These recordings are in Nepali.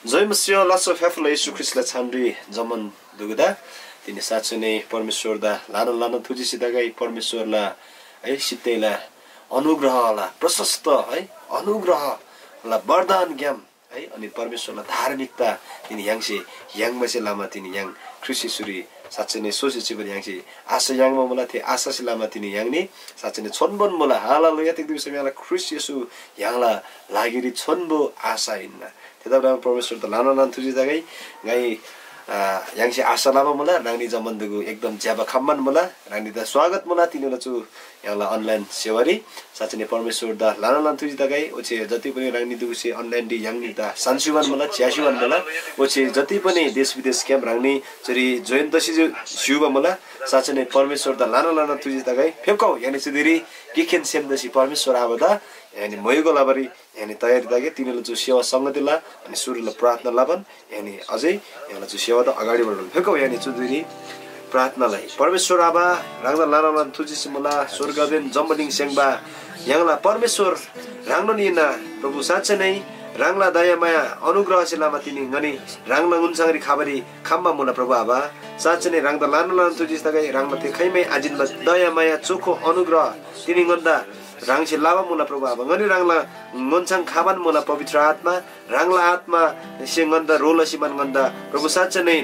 जय मसिह लासो फेफला येशू ख्रिस्टलाई छान्री जमन दुगदा तिनी साँच्चै नै परमेश्वर दा लानो लानो थुजी सिधाgai परमेश्वरला है सित्तैला अनुग्रहला प्रशस्त है अनुग्रहला वरदान ज्ञान है अनि परमेश्वरला धार्मिकता तिनी याङसे याङमासे लामा तिनी याङ ख्रिस्ट येशूरी साँच्चै नै सोचेछि पनि याङसे आशा याङमा मला थे आशा सिलामा तिनी याङनी साँच्चै नै छनबन मला हालेलुया त्यति बिषय मला ख्रिस्ट येशू याङला लागिरी छनबो आशा हिन्न त्यता परमेश्वर त लानो लानो थुजी जाgai गाई याङसे आशा लामा मला रांगनी जमन्दगु एकदम ज्याबा खम्मन मला रांगनी द स्वागत मला तिनीला छु याला अनलाइन सेवारी साँच्चै नै परमेश्वर द लानो लानो थुजी जाgai ओछे जति पनि रांगनी दुगुसे अनलाइन दि याङनी द सान्सुवान मला च्यासुवान मला ओछे जति पनि देश विदेश क्याम्प रांगनी चरी जयन्तसी शिवबा मला साँच्चै नै परमेश्वर द लानो लानो थुजी जाgai फेपकाउ यानी सुदिरी किखेन सेमदसी परमेश्वर आबदा यानी मयुको लाबरी यानी तयारी दागे तिनीले जो सेवा संगतिला अनि सुरुले प्रार्थना लाबन यानी अझै याला जो सेवा त अगाडि बढ्नु फेकौ यानी चुदिरी प्रार्थनालाई परमेश्वर आबा रांगला लाना थुजिस मला स्वर्गदेन जम्बलिङ सेङबा याङला परमेश्वर रांगनो निना प्रभु साँच्चै नै रांगला दया माया अनुग्रह सिलामा तिनी गनी रांगला उन्सांगरी खाबरी खम्बा मुला प्रभु आबा साँच्चै नै रांगदा लाना थुजिस दागे रांगला ते खैमै आजिनबा दया माया चोखो अनुग्रह तिनी गन्दा रांगसे लावा मुला प्रभु आबा गनी रांगला मनसाङ खाबान मुला पवित्र आत्मा रांगला आत्मा सेंगन्दा रोलसिमान गन्दा प्रभु साँच्चै नै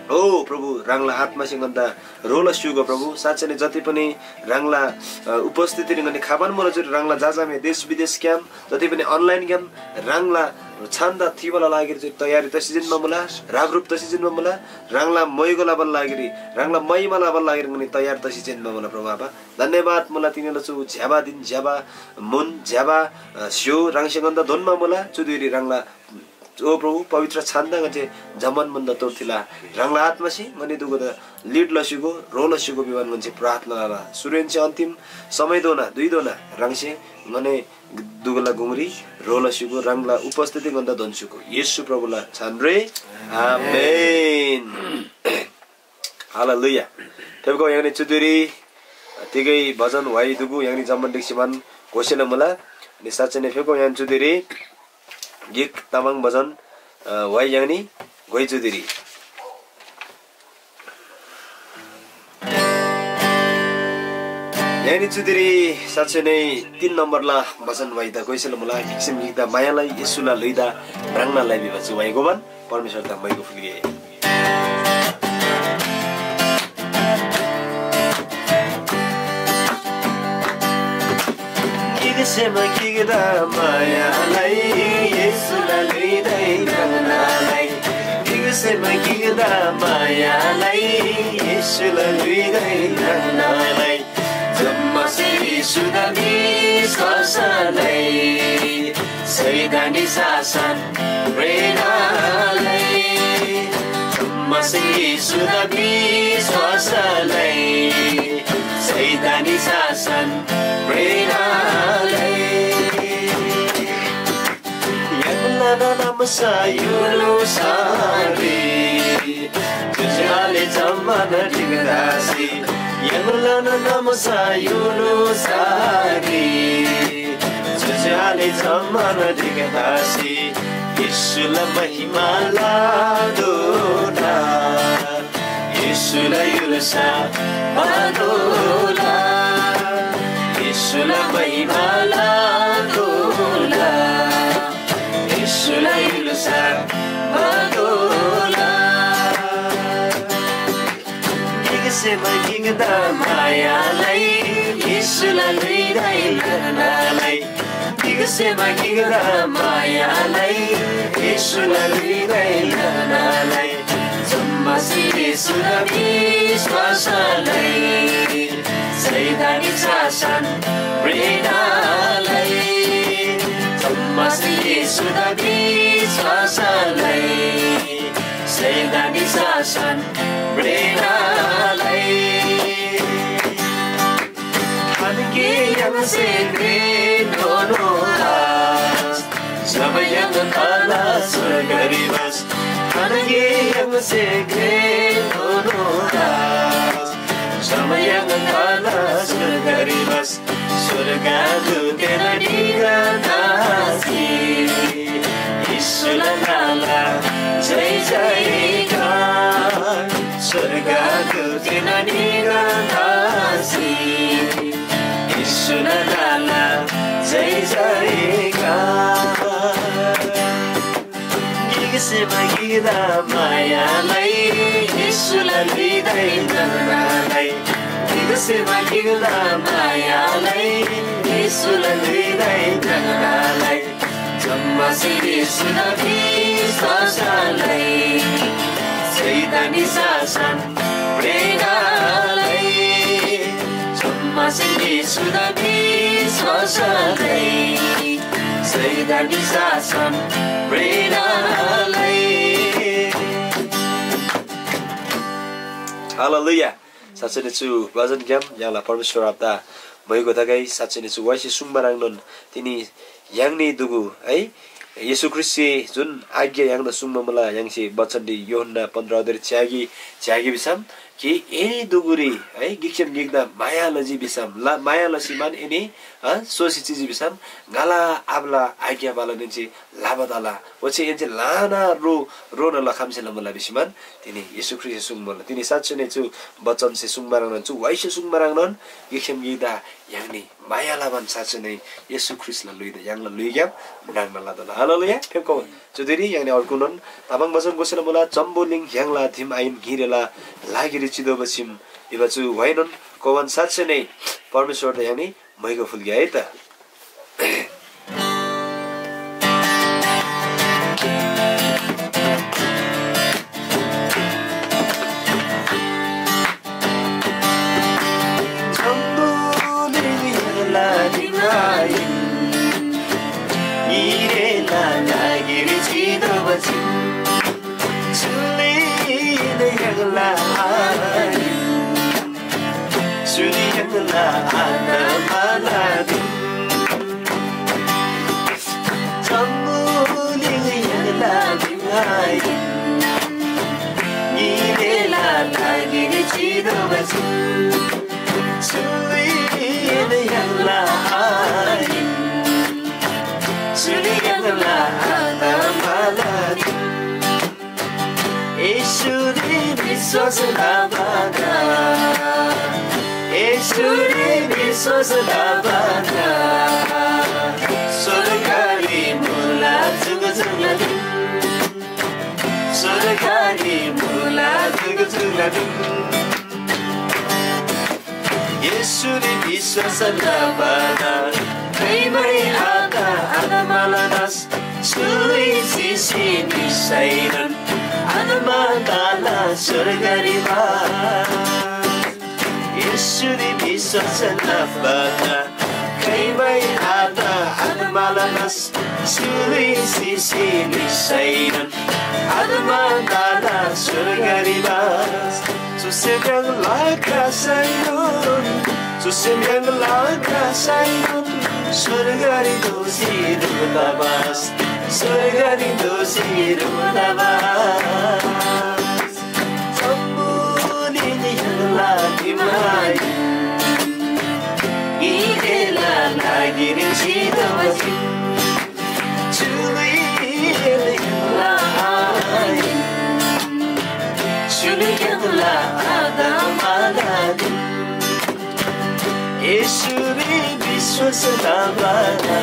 ओ प्रभु रांगला आत्मा सेंगन्दा रोलस्युगो प्रभु साँच्चै नै जति पनि रांगला उपस्थिति गनी खाबान मुला जुन रांगला जाजामे देश विदेश क्याम्प जति पनि अनलाइन क्याम्प रांगला छन्दा थिबला लागेर चाहिँ तयारी त सिजनमा मुला रागरूप त सिजनमा मुला रांगला मयगो लाबल लागेरी रांगला मयमा लाबल लागेर गनी तयार त सिजनमा मुला प्रभु आबा धन्यवाद मुला तिनीले छु झ्याबा दिन झ्याबा मुन झ्याबा स्यो रांगसेगन्दा धनमा मुला चुदिरी रांगला ओ प्रभु पवित्र छान्दा गजे जमन मन्द तोथिला रांगला आत्मासी मने दुगो लीड लसिगो रोल लसिगो विमान गजे प्रार्थनाला सुरेन्चे अन्तिम समय दोना दुई दोना रांगसे मने दुगला गुमरी रोल लसिगो रांगला उपस्थिति गन्दा दन्सुको येशू प्रभुला छानरे आमेन हालेलुया तेबको यानी चुदिरी तिगै भजन वाइ दुगु यानी जमन दिक्सिमान कोसेला मला नि साच्चै नै फेको यान चुदिरी गिक तामाङ भजन वाइ यानी गोइ चुदिरी यानी चुदिरी साच्चै नै 3 नम्बरला भजन वाइदा गोइसेला मला किसिम गिक्दा मायालाई येशूला लैदा रांगनालाई बिबछु वाइ गोबन परमेश्वर ता मैको फुलिए किसिम गिक्दा मायालाई येशूला लैदै रांगनालाई किसिम गिक्दा मायालाई येशूला लैदै रांगनालाई जम्मसी सुदानी सासनै सैदानी सासन प्रेरणालै जम्मसी सुदानी सासनै सैदानी सासन प्रेरणालै याङला नमसा युलो सारी तुझाले जम्मन ठिकदासी याङला नमसा युलो सारी तुझाले जम्मन ठिकदासी येशूला महिमा लादोला येशूला युलसा बादोला येशूला महिमा लादोला येशूला युलसा बादोला गिगसेमा गिगदा मायालाई येशूला लैदै रांगनालाई गिगसेमा गिगदा मायालाई येशूला लैदै रांगनालाई जम्मासी येशूला विश्वासलाई सैदानी शासन प्रेरणालाई जम्मासी येशूला विश्वासलाई सैदानी शासन प्रेरणालाई हनके यमसे ग्रेट होनोलास सबै यङ काला स्वर्गरिवास हनके यमसे ग्रेट होनोलास सबै यङ काला स्वर्गरिवास स्वर्गदूतेर निगनासी येशूला नाला जय जयकार स्वर्गको तिननी गन्धासी यीशुनाला जय जयकार गिगसेमा गिदा मायालाई यीशुलाई लिँदै जननालाई गिगसेमा गिदा मायालाई यीशुलाई लिँदै जननालाई जम्मासी यीशुना विश्वासलाई सैतानी शासन प्रेरणालाई जम्मासी यीशुना विश्वासलाई सैतानी शासन प्रेरणालाई हालेलुया साँच्चै नै छु भजन ज्ञान यहाँलाई परमेश्वर आपदा भएको तगाई साँच्चै नै छु वाइसी सुङमा राख्नुन तिनी याङनी दुगु है येशू ख्रिस्ट जुन आज्ञा याङ्न सुङमा मलाई याङसी बचन योहन्ना 15 अध्याय छ्यागी बिसाम कि एनी दुगुरी है गिक्सम गिक्दा मायालजी बिसाम मायालसी मान एनी सोसी चिजी बिसाम गाला आबला आज्ञा बाला निचे लाबदाला वचे एजे लाना रोन लखामसे लमला बिसिमान तिनी येशू ख्रिस्ट सुङ मला तिनी साच्चै नै छु बचन से सुङ माराङन छु वाइसे सुङ माराङन गिक्सम गिक्दा याङनी मायाला ban साच्चै नै येशू ख्रिस्टला लुइदा याङला लुइग्याम नाङना लादला हालेलुया फेको जुदेरी याङनी अर्कुनन ताबाङ बचन गोसेला मला जम्बोलिङ याङला थिम आइन घिरेला लागिरि चिदो बसिम इबाचु वाइनन कोवन साच्चै नै परमेश्वर त याङनी मैको फुल्ग्या है त Yesuri viశ్వాసలబనా ప్రేమై ఆదా అనమలనస్ సుయిసి నిసైరన్ అనమదాల స్వర్గరివా Yesuri viశ్వాసలబనా ప్రేమై ఆదా అనమలనస్ సుయిసి నిసైరన్ అనమదాల స్వర్గరివా Susemiang lakasayun Susemiang lakasayun Surgari dosi rutabas Surgari dosi rutabas Sambuni niyang lakimayin Idela lagirin sitawajin Chuli niyang lahayin Shuliyangla adamaladim Yeshuri viswasalabala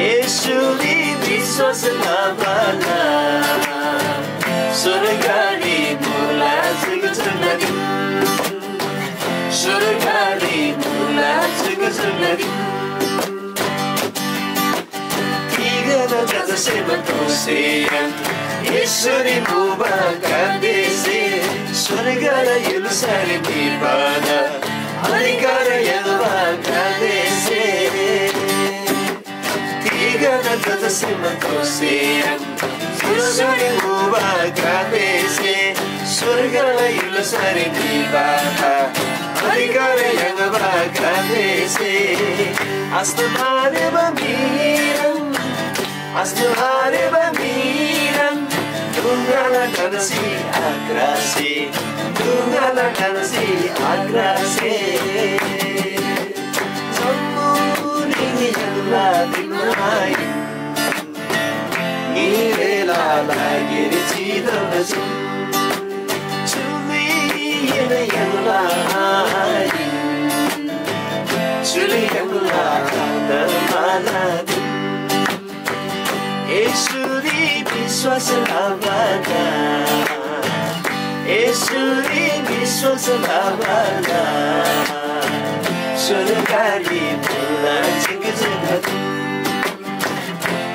Yeshuri viswasalabala Surgari mula zigzagladim Surgari mula zigzagladim Tigana jata sebatosiyan Yeshuri mubakadesi Surgara yulusari nibana Alikara yalvakadesi Tigana jata sebatosiyan Yeshuri mubakadesi Surgara yulusari nibana Alikara yalvakadesi Astamare bamiran Astamare bamiran Tungala kanasi agrasi Tungala kanasi agrasi Sambuni yang ladimai Ngirela लागि चिदोज चुलिएन यमलाई चुलिएनला खातमाला यसुरी विश्वास लाभना यसुरी विश्वास लाभना सरकारी बोला जगजगत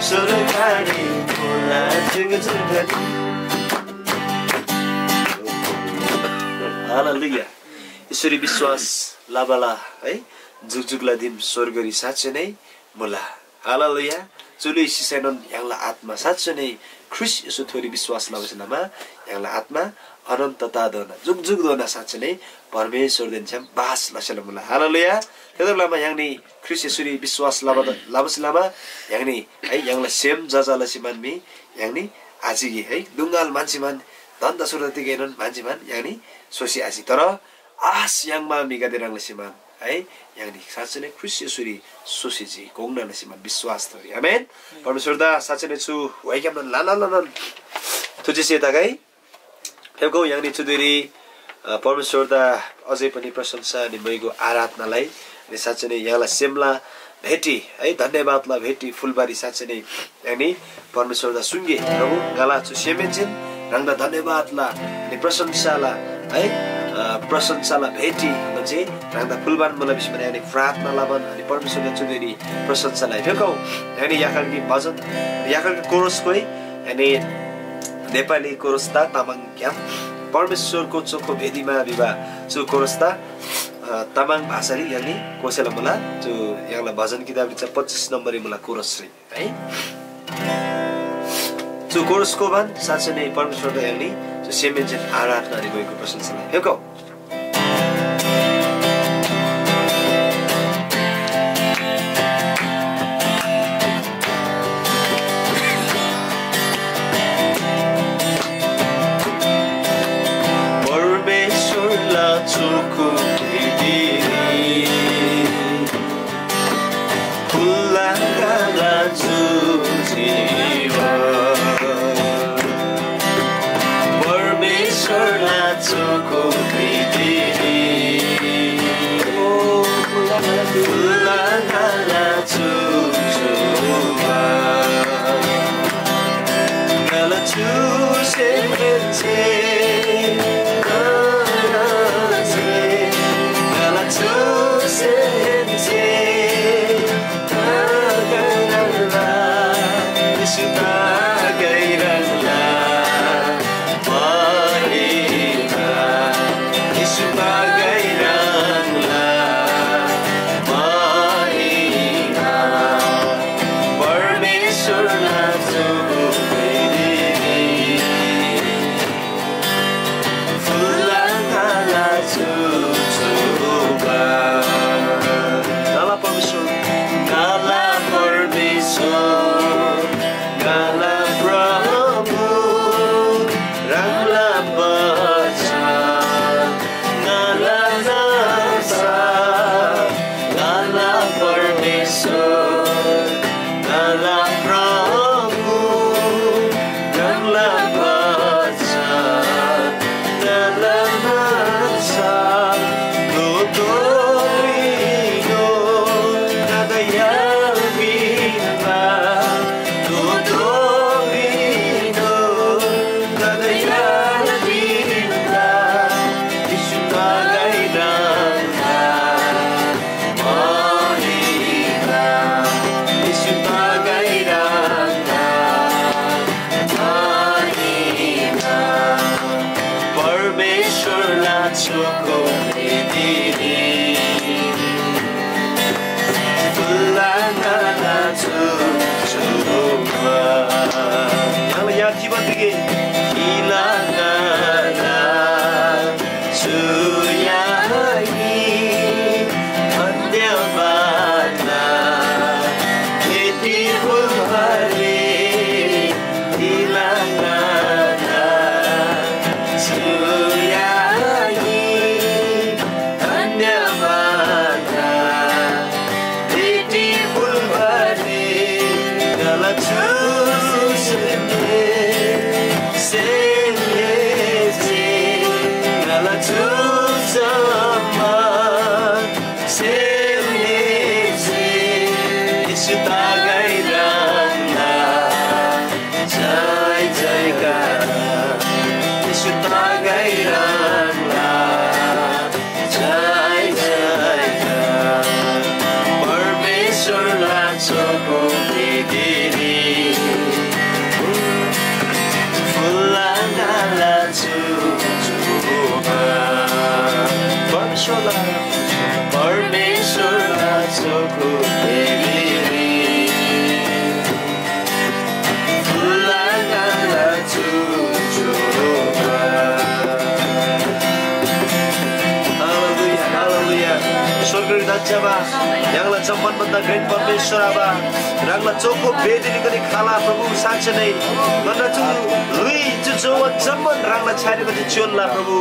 सरकारी बोला जगजगत हालेलुया यसरी विश्वास लाबला है जुगजुगला दिन स्वर्गरी साँच्चै नै मुला हालेलुया जुलै सिसेनन यांला आत्मा साँच्चै नै ख्रिस यसो थोरी विश्वास लाबसनामा यांला आत्मा अनन्तता दोना जुगजुग दोना साँच्चै नै परमेश्वर दिन्छम बास लसला मुला हालेलुया तेदलामा यांनी ख्रिस यसरी विश्वास लाबसलामा यांनी है यांला सेम जजाला सिमानमी यांनी आजिगी है दुंगाल मान्छेमान दन्द सुरति गेनन मान्छेमान यांनी सोसी आजि तर आस यांगमा मिगा देरांला सिमान है यांनी साँच्चै नै ख्रिस यसरी सोसीजी गोंगना सिमान विश्वास थोरी आमेन परमेश्वर दा साँच्चै नै छु वाइकाम लालालन तुझे तागाई हेगो यांनी चुदेरी परमेश्वर दा अझै पनि प्रशंसा अनि मइगो आराधनालाई अनि साँच्चै नै यहाँलाई सेमला भेटी है धन्यवादलाई भेटी फुलबारी साँच्चै नै यानी परमेश्वर दा सुंगे प्रभु गाला छु सेमेन्जिन रंगदा धन्यवादला अनि प्रशंसाला है प्रशंसाला भेटी म्हणजे रंगदा फुलबान मलाई विश्वमा यानी प्रार्थना लाभन अनि परमेश्वर दा चुदेरी प्रशंसालाई भेकौ यानी याकरकी भजन याकरकी कोरस कोइ यानी नेपाली कोरस्ता तामाङ क्याम परमेश्वरको चोखो भेदीमा विवाह चु कोरस्ता तामाङ भाषारी यानी कोसेला मुला जो यहाँलाई भजन किताब 25 नम्बरी मुला कोरस रे है जो कोरसको भन साँच्चै नै परमेश्वरको यानी जो सेमेन्जेन आराधना रे गएको प्रशंसालाई हेकौ यहाँलाई जम्मनभन्दा ग्रेट परमेश्वर आबा रङलाई चोखो बेदिनी गरी खाला प्रभु साँच्चै नै गन्नचु लुई जुजो जम्मन रङलाई छाडेको चाहिँ चोल्ला प्रभु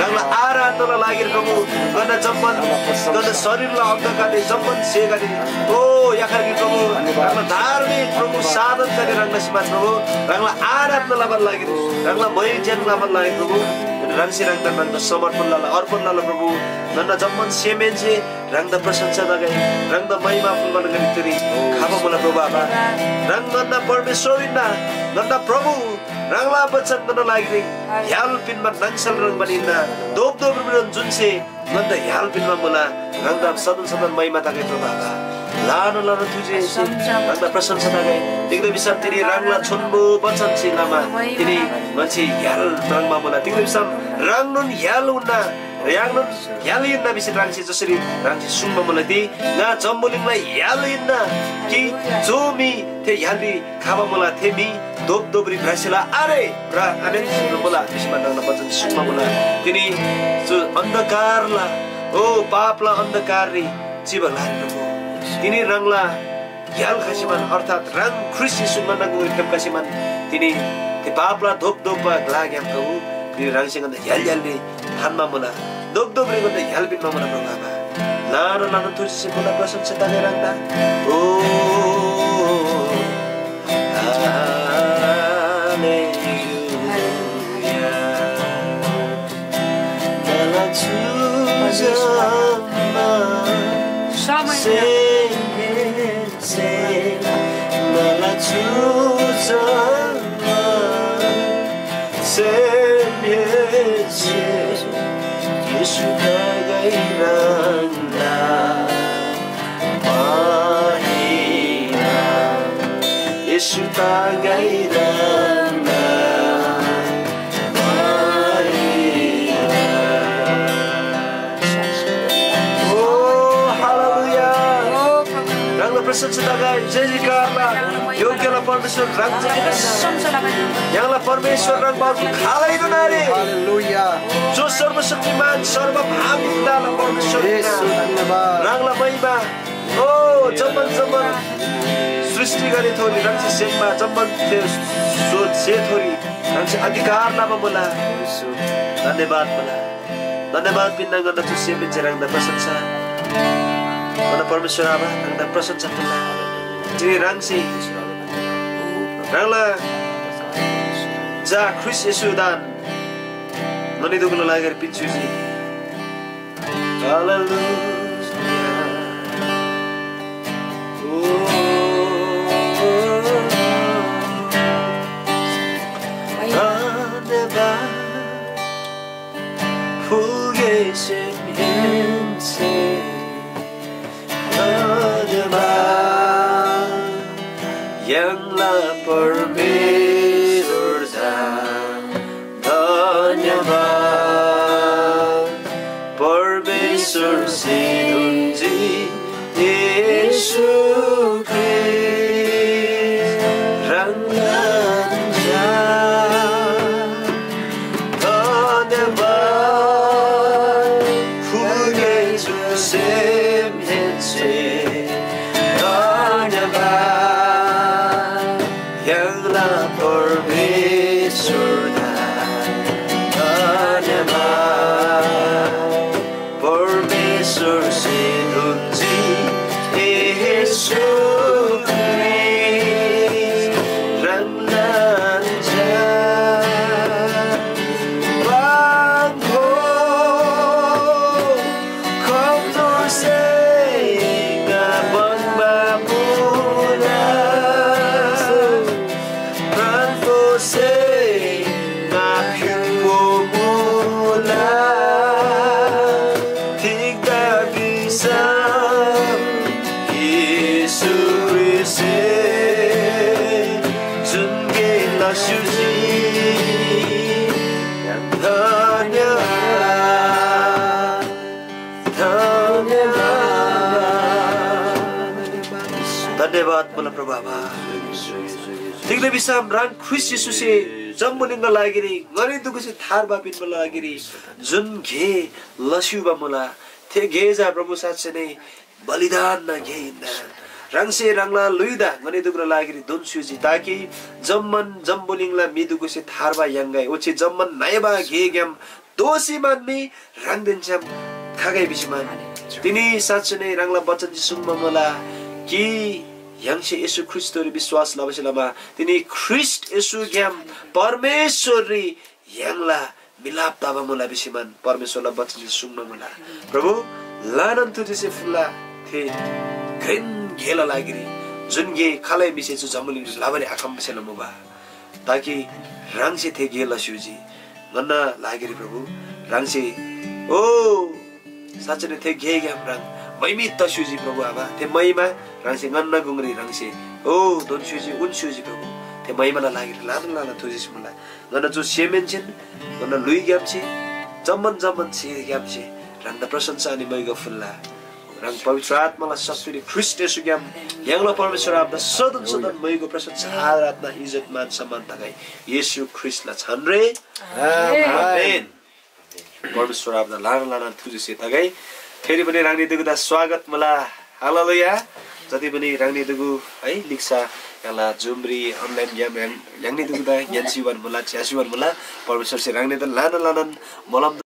रङलाई आराधनालाई लागेर प्रभु गन्न जम्मन गन्न शरीरलाई अन्धकारले जम्मन सेगरी ओ याखरकी प्रभु रङलाई धार्मिक प्रभु साधन गरी रङलाई सीमा प्रभु रङलाई आराधनालाई लागेर रङलाई मैजनलाई लागेर प्रभु रङसी रङदा समर्पणलाई अर्पणलाई प्रभु गन्न जम्मन सेमेन्से रङदा प्रशंसा लगाई रङदा महिमा फुलबन गरी तेरी खाबा मलाई प्रभु आबा रङ गन्दा परमेश्वरिना गन्दा प्रभु रङला बचन गर्न लागि याल पिनमा नक्सल रङ बनिन्दा दोप दोप जुनसे गन्दा याल पिनमा मला रङदा सदन सदन महिमा ताके प्रभु आबा लानो लानो तुझे रङदा प्रशंसा लगाई तिग्दै बिसा तेरी रङला छोन्बो बचन सिलामा तेरी मान्छे याल रङमा मला तिग्दै बिसा रङ नुन याल उन्ना Yang yalin na bisin rangsi joseri rangsi sumba mulati na jambulingलाई yalin na ki Zomi te yalbi khaba mula themi dop dobri brasila are ra amen mula bisma na bachan sumba mula tini jo andhakarla o papla andhakari जीवलाई प्रभु tini rangla yal khasiman arthat rang Christ sumba na go kem khasiman tini te papla dop dopa glagyam प्रभु tini rangsi nganda yal yalli hanma mula dop dobri nganda yalbin ma mula प्रभु aba लानो लानो तुझसे बोला प्रशंसा तागे रंगदा ओ हालेलुया मला तुझमा से मला तुझमा से 예수 가가이란다 마리나 예수 가가이란다 마리나 오 할렐루야 rangla प्रशंसा लगाई जय जयकारला योग्यला परमेश्वर रंग यहाँलाई परमेश्वर रंग बाबु खालाइदो नारे हालेलुया जो सर्वशक्तिमान सर्वभावी पितालाई परमेश्वर धन्यवाद रंगला महिमा ओ जम्मन जम्मन सृष्टि गरे थोरी रंगसे सेवा जम्मन जो से थोरी रंगसे अधिकार लामा बोला धन्यवाद बोला धन्यवाद पिन्ना गर्न जो सेवा रंगदा प्रशंसा mana परमेश्वर आबा रंगदा प्रशंसा बोला जे रंगसे रंगला जा ख्रिस्ट येशू दान ननी दुगुलो लागेर पिन्छुजी हालेलुया Yang-lah permesur धन्यवाद परमेश्वर सिनुन्जी येशू ख्रिस्ट रंगanja धन्यवाद 후계 주심 현재 धन्यवाद Yang-lah permesur परमेश्वर सिनुन्जी येशू ख्रिस्ट रंगanja bangko se na phiu mula thik da bisa Yesu Christe junge la shuji धन्यवाद बोला प्रभु आमा तिगले बिसाम राम ख्रिस्ट येशूसे जम्मुनिंग लागिरी गनि दुगुसे थार बापिन लागिरी जुन घे लस्युबा मला थे घेजा प्रभु साचे नै बलिदान न घेइना रंगसे रंगला लुइदा गनि दुगुरा लागिरी दोनसुजी ताकि जम्मन जम्बुलिंगला मिदुगुसे थारबा यंगाई ओचे जम्मन नायबा घे ग्याम दोषी मान्ने रंगदिन्छम खागै बिसमान तिनी साचे नै रंगला वचन जिसुमा मला कि यंगसे येशू ख्रिस्टोरी विश्वास लबसेलामा तिनी ख्रिस्ट येशू ग्याम परमेश्वरी यंगला मिलाप ताबा मला बिसिमान परमेश्वरला वचन सुन्न मला प्रभु लानन तुजिसे फुल्ला थे ग्रेन घेला लागिरी जुनगे खालै मिसेछु जम्मुलिङ लाबरे आखम बसेला मुबा ताकि रंगसे थे घेला सुजी गन्ना लागिरी प्रभु रंगसे ओ साचने थे घे ग्याम रंग मैमी तसुजी प्रभु आबा ते मैमा रंगसे गन्ना गुंगरी रंगसे ओ दोन सुजी उन सुजी प्रभु ते मैमाला लागिरी लान लान तुजिस मुला गन्ना जो सेमेन्चिन गन्ना लुई ग्यामछे जम्मन जम्मन छे ग्यामछे रंग द प्रशंसा अनि मैगो फुल्ला रंग पवित्र आत्मालाई शक्तिले ख्रिस्ट येशू ग्याम यंगला परमेश्वर आपदा सदन सदन मैगो प्रशंसा आराधना इज्जत मान सम्मान तगाई येशू ख्रिस्टला छन् रे आमेन परमेश्वर आपदा लान लान तुजिसे तगाई फेरि पनि राङ्नी दुगुदा स्वागत मला हालेलुया जति पनि राङ्नी दुगु है लिक्सा याला जुमरी अनलाइन गेम याङ्नी दुगुदा ज्ञान जीवन मला च्यासीवन मला परमेश्वर से राङ्नी त लान लानन मलम